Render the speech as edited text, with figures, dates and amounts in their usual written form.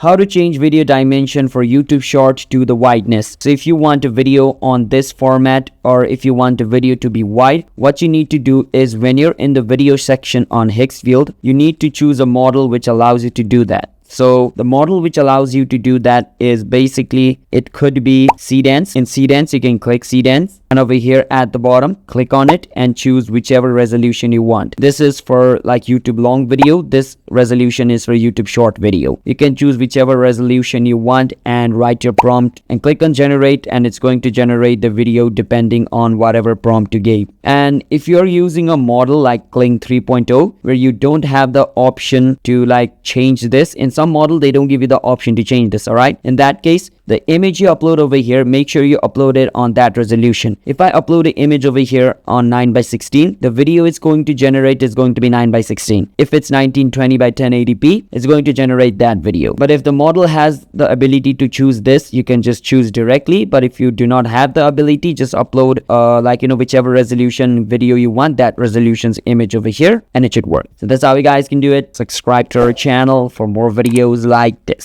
how to change video dimension for YouTube short to the wideness. So if you want a video on this format, or if you want a video to be wide, what you need to do is when you're in the video section on Higgsfield, you need to choose a model which allows you to do that. So the model which allows you to do that is basically, it could be Seedance. In Seedance, you can click Seedance, and over here at the bottom, click on it and choose whichever resolution you want. This is for like YouTube long video. This resolution is for YouTube short video. You can choose whichever resolution you want and write your prompt and click on generate, and it's going to generate the video depending on whatever prompt you gave. And if you're using a model like Kling 3.0 where you don't have the option to like change this, in some model they don't give you the option to change this. All right, in that case, the image you upload over here, make sure you upload it on that resolution. If I upload an image over here on 9:16, the video it's going to generate is going to be 9:16. If it's 1920 by 1080p, it's going to generate that video. But if the model has the ability to choose this, you can just choose directly. But if you do not have the ability, just upload whichever resolution video you want, that resolution's image over here, and it should work. So that's how you guys can do it. Subscribe to our channel for more videos like this.